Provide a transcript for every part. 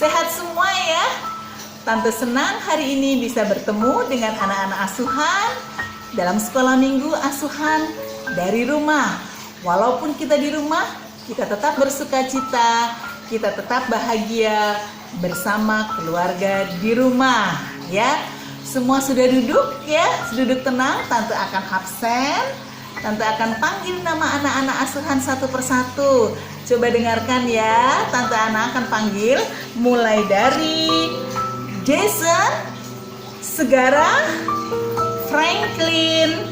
Sehat semua ya. Tante senang hari ini bisa bertemu dengan anak-anak asuhan dalam sekolah minggu asuhan dari rumah. Walaupun kita di rumah, kita tetap bersuka cita, kita tetap bahagia bersama keluarga di rumah ya. Semua sudah duduk ya, duduk tenang. Tante akan absen. Tante akan panggil nama anak-anak asuhan satu persatu. Coba dengarkan ya, Tante Ana akan panggil mulai dari Jason, Segara, Franklin,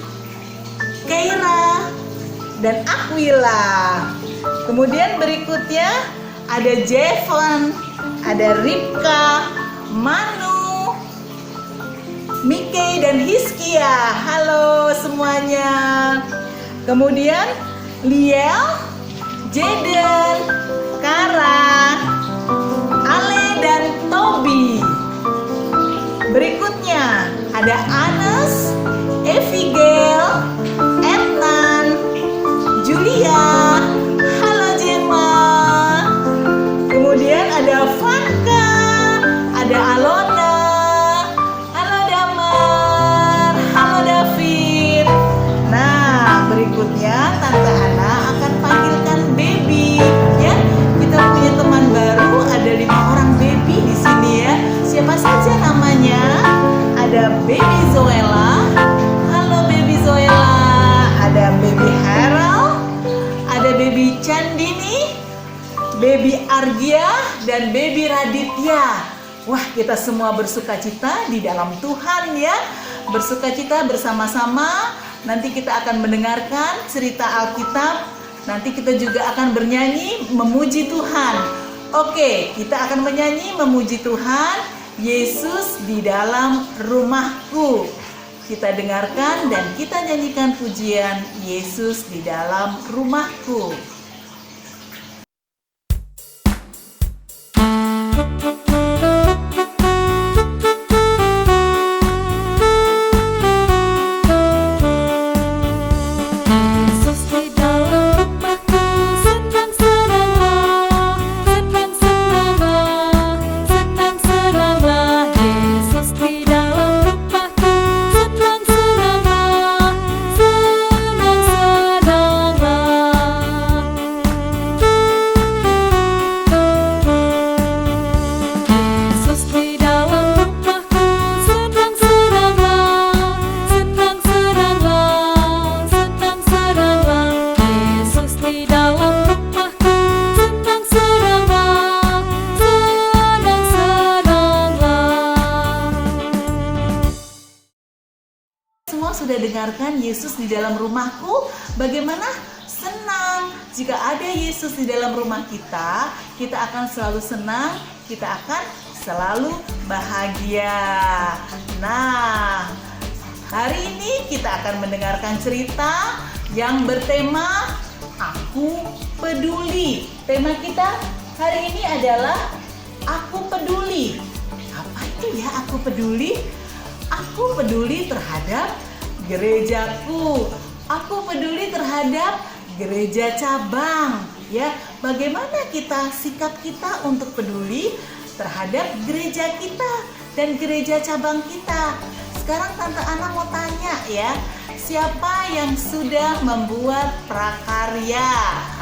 Keira, dan Aquila. Kemudian berikutnya ada Jevon, ada Ripka, Manu, Mike, dan Hiskia. Halo semuanya. Kemudian Liel, Jaden, Kara, Ale, dan Toby. Berikutnya ada Anes, Abigail, Ethan, Julia. Halo Gemma. Kemudian ada Vanka, ada Alona. Halo Damar. Halo David. Nah, berikutnya Tante Ana akan panggilkan baby ya. Kita punya teman baru, ada 5 orang baby di sini ya. Siapa saja namanya? Ada baby Zoella. Halo baby Zoella. Ada baby Harold, ada baby Chandini, baby Argia, dan baby Raditya. Wah, kita semua bersuka cita di dalam Tuhan ya. Bersuka cita bersama-sama. Nanti kita akan mendengarkan cerita Alkitab. Nanti kita juga akan bernyanyi memuji Tuhan. Oke, kita akan menyanyi memuji Tuhan. Yesus di dalam rumahku. Kita dengarkan dan kita nyanyikan pujian Yesus di dalam rumahku. Semua sudah dengarkan Yesus di dalam rumahku. Bagaimana? Senang. Jika ada Yesus di dalam rumah kita, kita akan selalu senang, kita akan selalu bahagia. Nah, hari ini kita akan mendengarkan cerita yang bertema Aku Peduli. Tema kita hari ini adalah Aku Peduli. Apa itu ya aku peduli? Aku peduli terhadap gerejaku. Aku peduli terhadap gereja cabang. Ya, bagaimana sikap kita untuk peduli terhadap gereja kita dan gereja cabang kita. Sekarang Tante Ana mau tanya ya, siapa yang sudah membuat prakarya?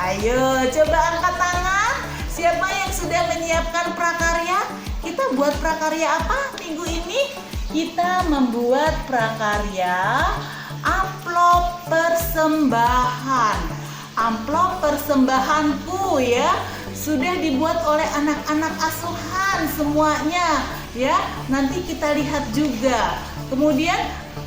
Ayo, coba angkat tangan. Siapa yang sudah menyiapkan prakarya? Kita buat prakarya apa minggu ini? Kita membuat prakarya amplop persembahan. Amplop persembahanku ya. Sudah dibuat oleh anak-anak asuhan semuanya ya. Nanti kita lihat juga. Kemudian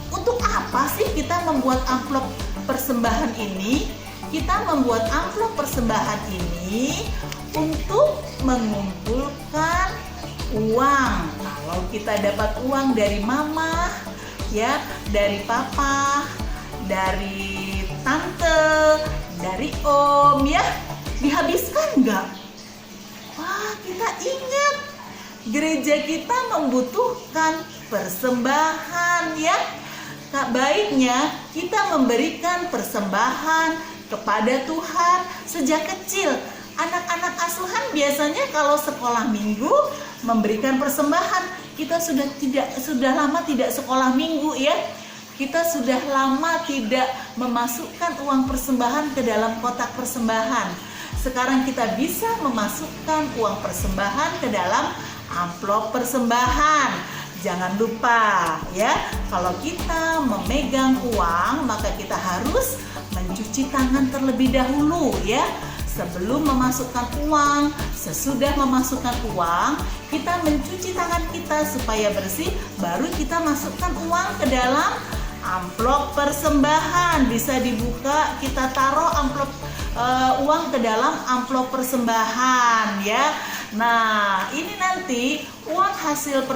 untuk apa sih kita membuat amplop persembahan ini? Kita membuat amplop persembahan ini untuk mengumpulkan uang. Kalau kita dapat uang dari mama, ya, dari papa, dari tante, dari om, ya, dihabiskan nggak? Wah, kita ingat gereja kita membutuhkan persembahan, ya. Baiknya kita memberikan persembahan kepada Tuhan sejak kecil. Anak-anak asuhan biasanya kalau sekolah minggu memberikan persembahan. Kita sudah lama tidak sekolah minggu ya. Kita sudah lama tidak memasukkan uang persembahan ke dalam kotak persembahan. Sekarang kita bisa memasukkan uang persembahan ke dalam amplop persembahan. Jangan lupa ya, kalau kita memegang uang maka kita harus mencuci tangan terlebih dahulu ya. Sebelum memasukkan uang, sesudah memasukkan uang, kita mencuci tangan kita supaya bersih, baru kita masukkan uang ke dalam amplop persembahan. Bisa dibuka, kita taruh amplop uang ke dalam amplop persembahan ya. Nah, ini nanti uang hasil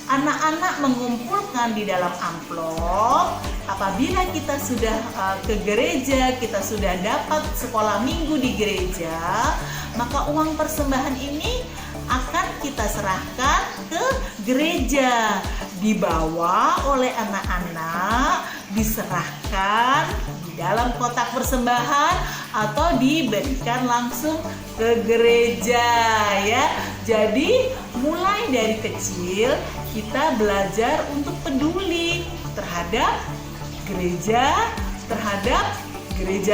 anak-anak mengumpulkan di dalam amplop. Apabila kita sudah ke gereja, kita sudah dapat sekolah minggu di gereja, maka uang persembahan ini akan kita serahkan ke gereja, dibawa oleh anak-anak, diserahkan di dalam kotak persembahan atau diberikan langsung ke gereja ya. Jadi mulai dari kecil kita belajar untuk peduli terhadap gereja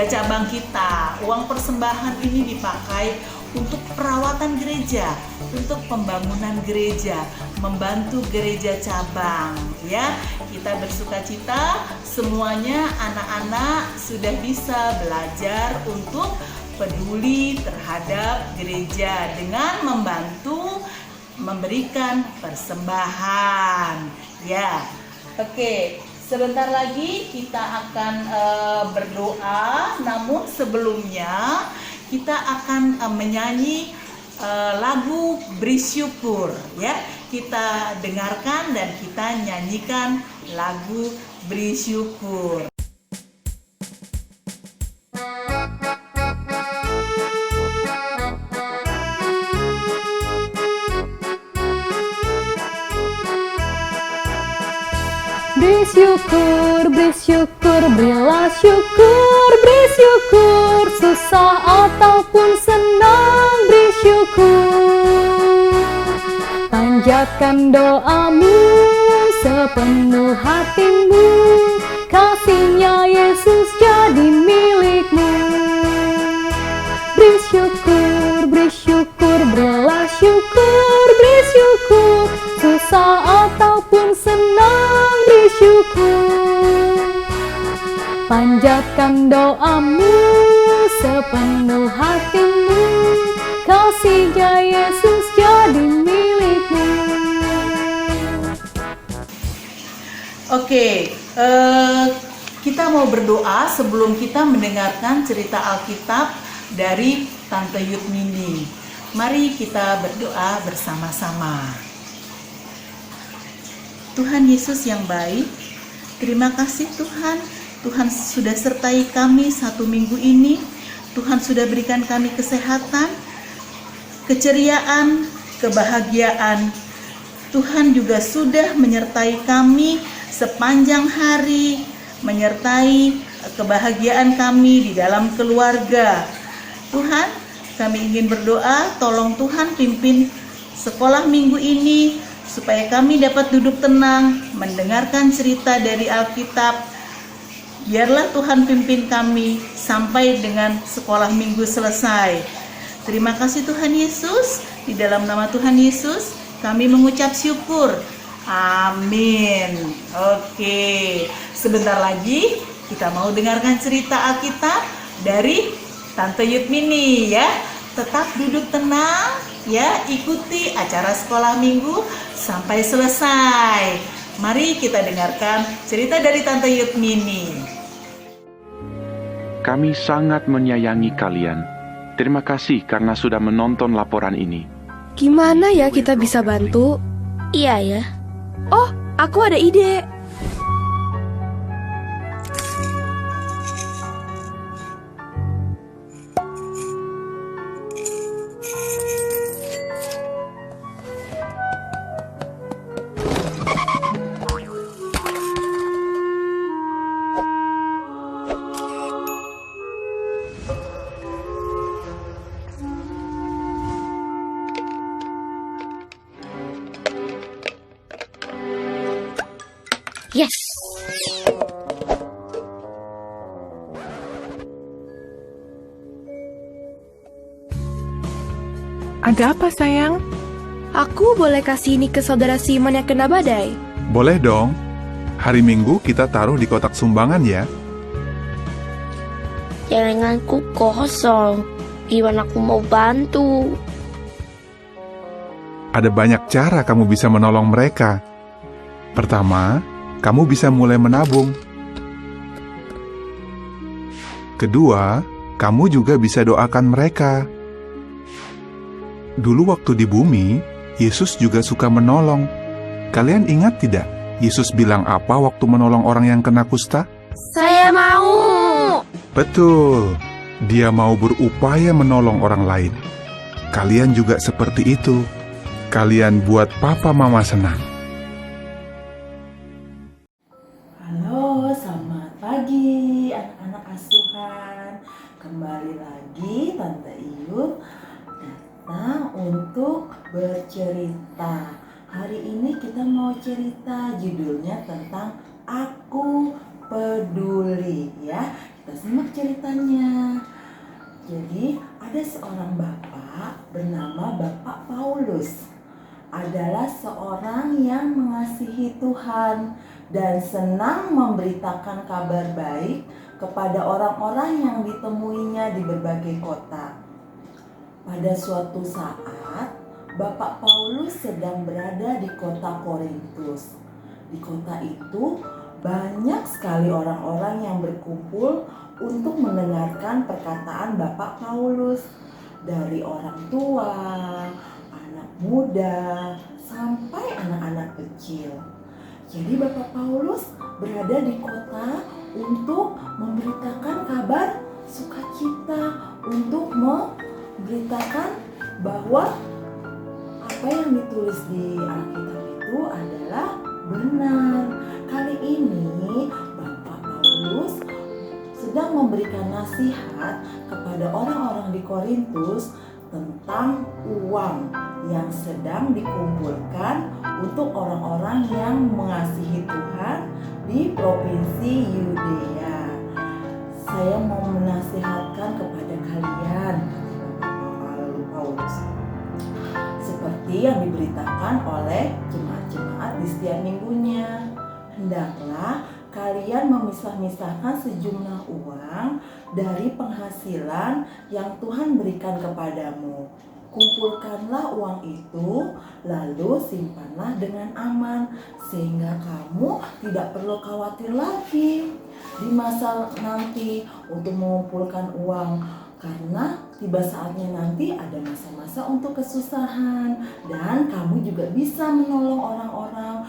cabang kita. Uang persembahan ini dipakai untuk perawatan gereja, untuk pembangunan gereja, membantu gereja cabang ya. Kita bersukacita semuanya anak-anak sudah bisa belajar untuk peduli terhadap gereja dengan membantu memberikan persembahan ya. Oke, sebentar lagi kita akan berdoa, namun sebelumnya kita akan menyanyi lagu Beri Syukur ya. Kita dengarkan dan kita nyanyikan lagu Beri Syukur. Beri syukur, berilah syukur, beri syukur, susah ataupun senang, beri syukur. Panjatkan doamu sepenuh hatimu, kasihnya Yesus jadi milikmu. Beri syukur, berilah syukur, beri syukur, susah ataupun senang, beri syukur. Panjatkan doamu sepenuh hatimu, kasihnya Yesus jadi milikmu. Oke, kita mau berdoa sebelum kita mendengarkan cerita Alkitab dari Tante Yudmini. Mari kita berdoa bersama-sama. Tuhan Yesus yang baik, terima kasih Tuhan. Tuhan sudah sertai kami satu minggu ini. Tuhan sudah berikan kami kesehatan, keceriaan, kebahagiaan. Tuhan juga sudah menyertai kami sepanjang hari, menyertai kebahagiaan kami di dalam keluarga. Tuhan, kami ingin berdoa, tolong Tuhan pimpin sekolah minggu ini, supaya kami dapat duduk tenang, mendengarkan cerita dari Alkitab. Biarlah Tuhan pimpin kami sampai dengan sekolah minggu selesai. Terima kasih Tuhan Yesus, di dalam nama Tuhan Yesus kami mengucap syukur. Amin. Oke, sebentar lagi kita mau dengarkan cerita Alkitab dari Tante Yudmini ya. Tetap duduk tenang ya, ikuti acara sekolah minggu sampai selesai. Mari kita dengarkan cerita dari Tante Yudmini. Kami sangat menyayangi kalian. Terima kasih karena sudah menonton laporan ini. Gimana ya kita bisa bantu? Iya ya. Oh, aku ada ide. Ada apa sayang? Aku boleh kasih ini ke saudara Simon yang kena badai? Boleh dong. Hari Minggu kita taruh di kotak sumbangan ya. Celenganku kosong. Gimana aku mau bantu? Ada banyak cara kamu bisa menolong mereka. Pertama, kamu bisa mulai menabung. Kedua, kamu juga bisa doakan mereka. Dulu waktu di bumi, Yesus juga suka menolong. Kalian ingat tidak? Yesus bilang apa waktu menolong orang yang kena kusta? Saya mau! Betul, dia mau berupaya menolong orang lain. Kalian juga seperti itu. Kalian buat papa mama senang. Halo, selamat pagi anak-anak asuhan. Kembali lagi Tante Iyut datang untuk bercerita. Hari ini kita mau cerita, judulnya tentang Aku Peduli ya. Kita simak ceritanya. Jadi ada seorang bapak bernama Bapak Paulus. Adalah seorang yang mengasihi Tuhan dan senang memberitakan kabar baik kepada orang-orang yang ditemuinya di berbagai kota. Pada suatu saat, Bapak Paulus sedang berada di kota Korintus. Di kota itu banyak sekali orang-orang yang berkumpul untuk mendengarkan perkataan Bapak Paulus. Dari orang tua, anak muda, sampai anak-anak kecil. Jadi Bapak Paulus berada di kota untuk memberitakan kabar sukacita, untuk memberitakan bahwa apa yang ditulis di Alkitab itu adalah benar. Kali ini Bapak Paulus sedang memberikan nasihat kepada orang-orang di Korintus tentang uang yang sedang dikumpulkan untuk orang-orang yang mengasihi Tuhan di provinsi Yudea. Saya mau menasihatkan kepada kalian, Bapak Paulus, seperti yang diberitakan oleh jemaat-jemaat di setiap minggunya. Hendaklah kalian memisah-misahkan sejumlah uang dari penghasilan yang Tuhan berikan kepadamu. Kumpulkanlah uang itu, lalu simpanlah dengan aman, sehingga kamu tidak perlu khawatir lagi di masa nanti untuk mengumpulkan uang. Karena tiba saatnya nanti ada masa-masa untuk kesusahan, dan kamu juga bisa menolong orang-orang,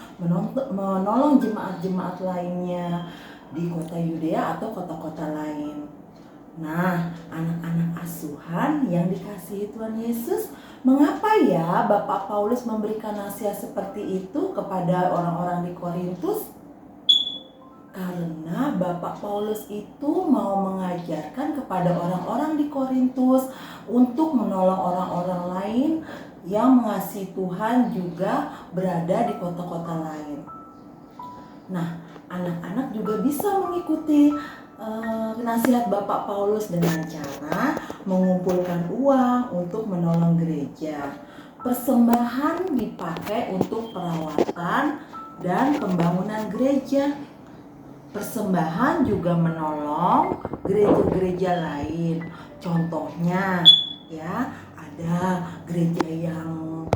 menolong jemaat-jemaat lainnya di kota Yudea atau kota-kota lain. Nah, anak-anak asuhan yang dikasihi Tuhan Yesus, mengapa ya Bapak Paulus memberikan nasihat seperti itu kepada orang-orang di Korintus? Karena Bapak Paulus itu mau mengajarkan kepada orang-orang di Korintus untuk menolong orang-orang lain yang mengasihi Tuhan juga berada di kota-kota lain. Nah, anak-anak juga bisa mengikuti nasihat Bapak Paulus dengan cara mengumpulkan uang untuk menolong gereja. Persembahan dipakai untuk perawatan dan pembangunan gereja. Persembahan juga menolong gereja-gereja lain. Contohnya ya, ada gereja yang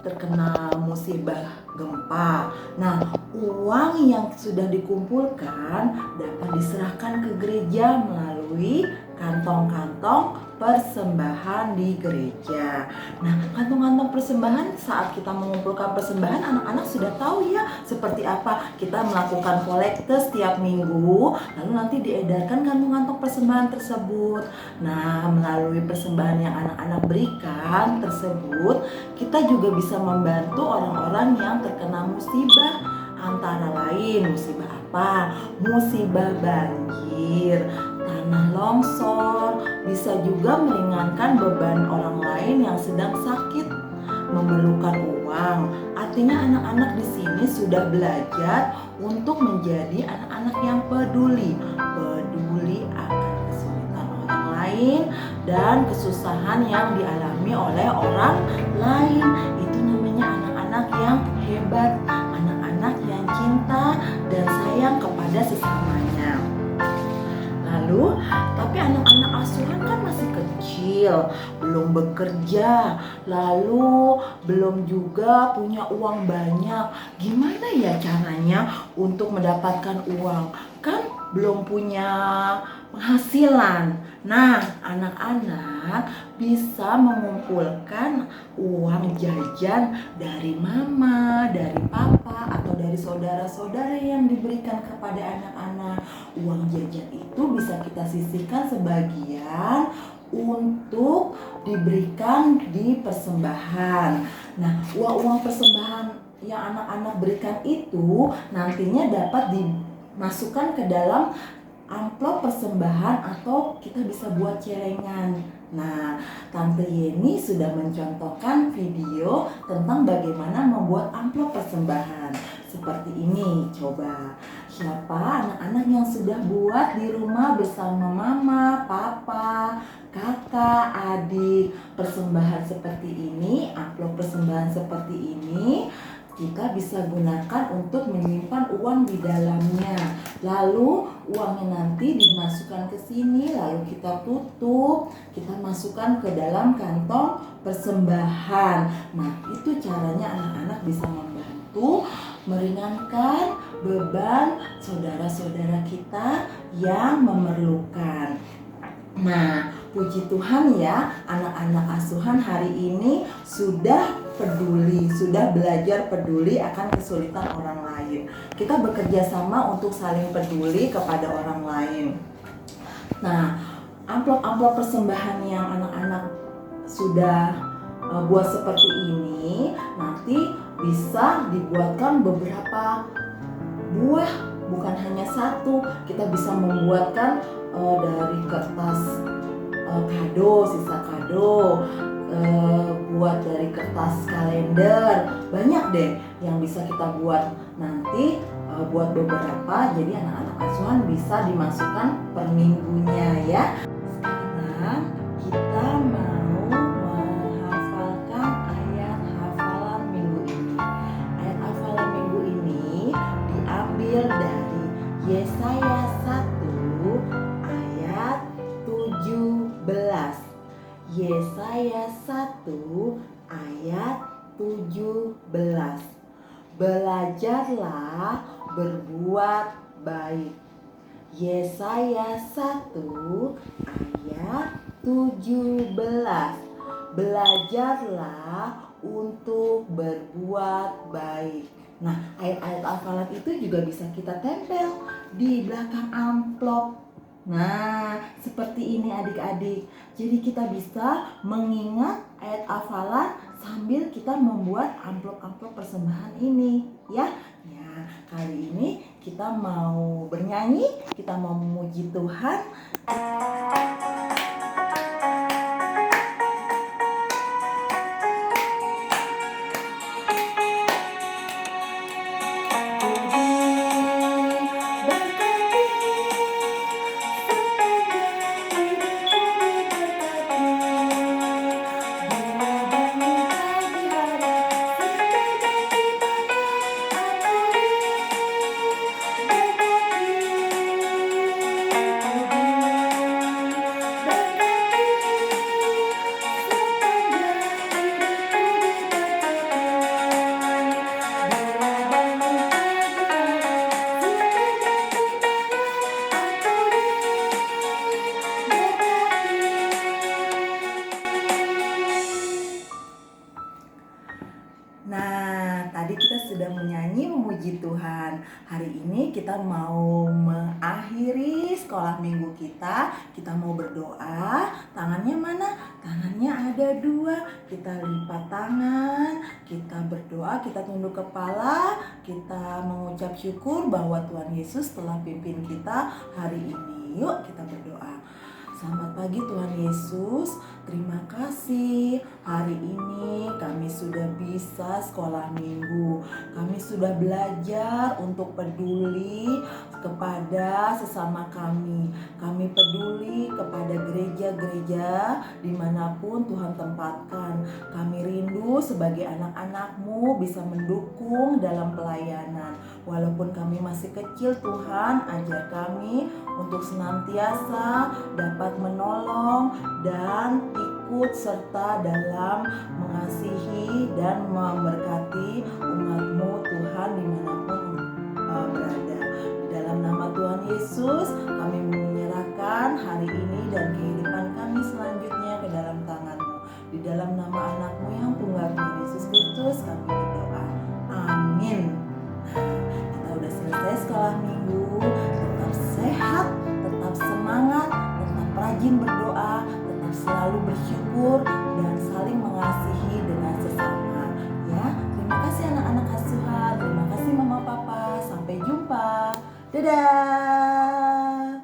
terkena musibah gempa. Nah, uang yang sudah dikumpulkan dapat diserahkan ke gereja melalui kantong-kantong persembahan di gereja. Nah, kantong-kantong persembahan, saat kita mengumpulkan persembahan, anak-anak sudah tahu ya seperti apa. Kita melakukan kolekte setiap minggu, lalu nanti diedarkan kantong-kantong persembahan tersebut. Nah, melalui persembahan yang anak-anak berikan tersebut, kita juga bisa membantu orang-orang yang terkena musibah. Antara lain musibah apa? Musibah banjir, tanah longsor, bisa juga meringankan beban orang lain yang sedang sakit, memerlukan uang. Artinya anak-anak di sini sudah belajar untuk menjadi anak-anak yang peduli akan kesulitan orang lain dan kesusahan yang dialami oleh orang lain. Itu namanya anak-anak yang hebat, anak-anak yang cinta dan sayang kepada sesamanya. Lalu, tapi anak-anak asuhan kan masih kecil, belum bekerja, lalu belum juga punya uang banyak. Gimana ya caranya untuk mendapatkan uang? Kan belum punya penghasilan. Nah, anak-anak bisa mengumpulkan uang jajan dari mama, dari papa, atau dari saudara-saudara yang diberikan kepada anak-anak. Uang jajan itu bisa kita sisihkan sebagian untuk diberikan di persembahan. Nah, uang-uang persembahan yang anak-anak berikan itu nantinya dapat dimasukkan ke dalam amplop persembahan atau kita bisa buat celengan. Nah, Tante Yeni sudah mencontohkan video tentang bagaimana membuat amplop persembahan. Seperti ini, coba. Siapa anak-anak yang sudah buat di rumah bersama mama, papa, kakak, adik, persembahan seperti ini, amplop persembahan seperti ini, kita bisa gunakan untuk menyimpan uang di dalamnya. Lalu uangnya nanti dimasukkan ke sini, lalu kita tutup, kita masukkan ke dalam kantong persembahan. Nah, itu caranya anak-anak bisa membantu meringankan beban saudara-saudara kita yang memerlukan. Nah, puji Tuhan ya, anak-anak asuhan hari ini sudah peduli, sudah belajar peduli akan kesulitan orang lain. Kita bekerja sama untuk saling peduli kepada orang lain. Nah, amplop-amplop persembahan yang anak-anak sudah buat seperti ini, nanti bisa dibuatkan beberapa buah, bukan hanya satu. Kita bisa membuatkan dari kertas kado, sisa kado, buat dari kertas kalender, banyak deh yang bisa kita buat. Nanti buat beberapa, jadi anak-anak asuhan bisa dimasukkan per minggunya ya. Sekarang kita mau menghafalkan ayat hafalan minggu ini. Ayat hafalan minggu ini diambil dari Yesaya 1 ayat 17. Yesaya 1 ayat 17. Belajarlah berbuat baik. Yesaya 1 ayat 17. Belajarlah untuk berbuat baik. Nah, ayat-ayat hafalan itu juga bisa kita tempel di belakang amplop. Nah, seperti ini adik-adik. Jadi kita bisa mengingat ayat hafalan sambil kita membuat amplop-amplop persembahan ini, ya. Ya, kali ini kita mau bernyanyi, kita mau memuji Tuhan. Nah, tadi kita sudah menyanyi memuji Tuhan. Hari ini kita mau mengakhiri sekolah minggu kita. Kita mau berdoa. Tangannya mana? Tangannya ada dua. Kita lipat tangan, kita berdoa, kita tunduk kepala, kita mengucap syukur bahwa Tuhan Yesus telah pimpin kita hari ini. Yuk kita berdoa. Selamat pagi Tuhan Yesus, terima kasih hari ini kami sudah bisa sekolah minggu. Kami sudah belajar untuk peduli kepada sesama kami. Kami peduli kepada gereja-gereja dimanapun Tuhan tempatkan. Kami rindu sebagai anak-anak-Mu bisa mendukung dalam pelayanan. Walaupun kami masih kecil, Tuhan, ajar kami untuk senantiasa dapat menolong dan ikut serta dalam mengasihi dan memberkati umat-Mu, Tuhan, dimanapun berada. Dalam nama Tuhan Yesus, kami menyerahkan hari ini dan kehidupan kami selanjutnya ke dalam tangan-Mu. Di dalam nama anak-Mu yang tunggal, Tuhan Yesus Kristus, kami berdoa. Amin. Kita udah selesai sekolah minggu. Tetap sehat, tetap semangat, tetap rajin berdoa, tetap selalu bersyukur dan saling mengasihi dengan sesama. Ya, terima kasih anak-anak asuhan, terima kasih mama papa. Sampai jumpa. Dadah.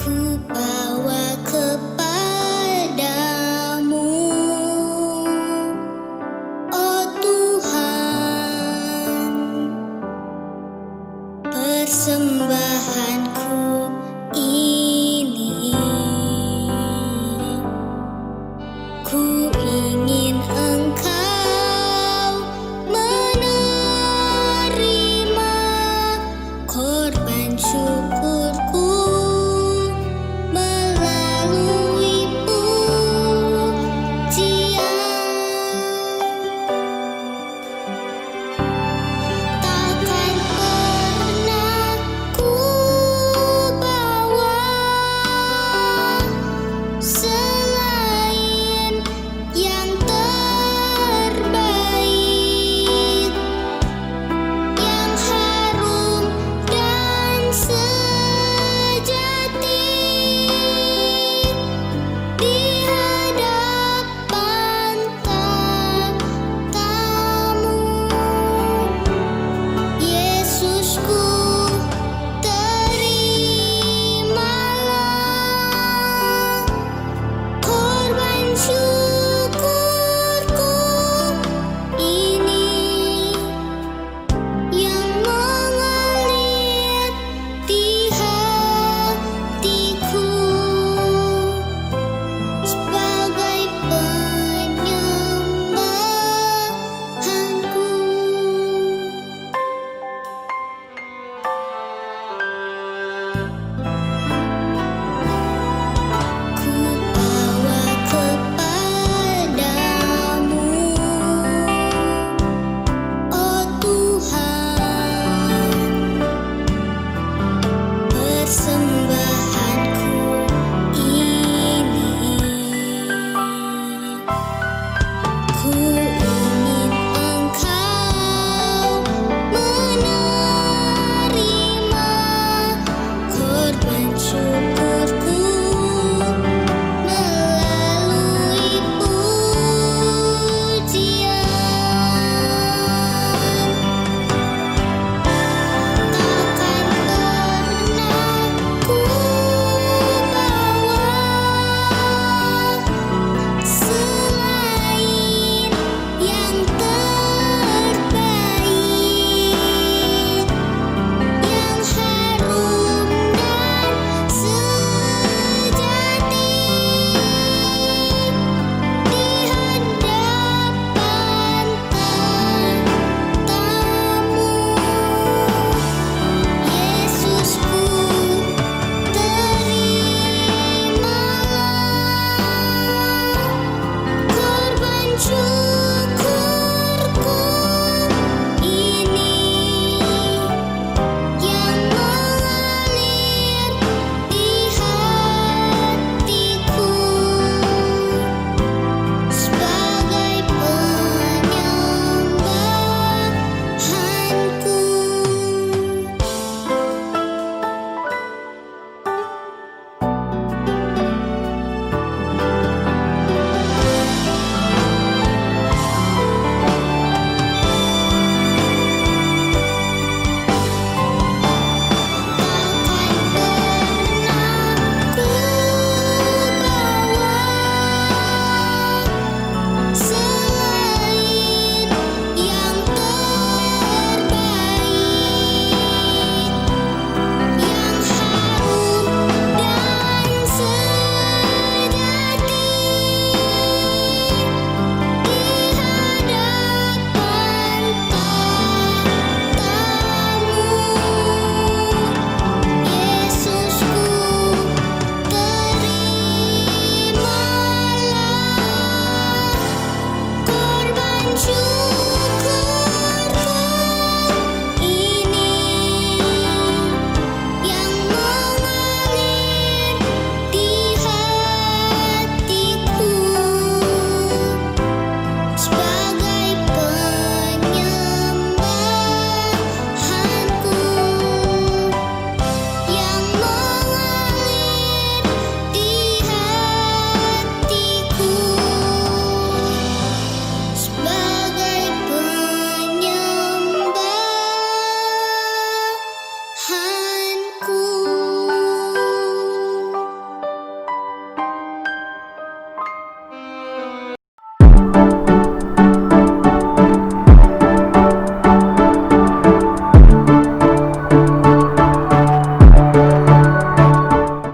Ku bawa kepadamu, oh Tuhan, persembahanku ini. Ku ingin Engkau menerima korban syukurku melalui pujian. Takkan pernah ku bawa selain yang terbaik, yang harum dan sejati di hadapan tatamu. Yesusku, terimalah korban syukurku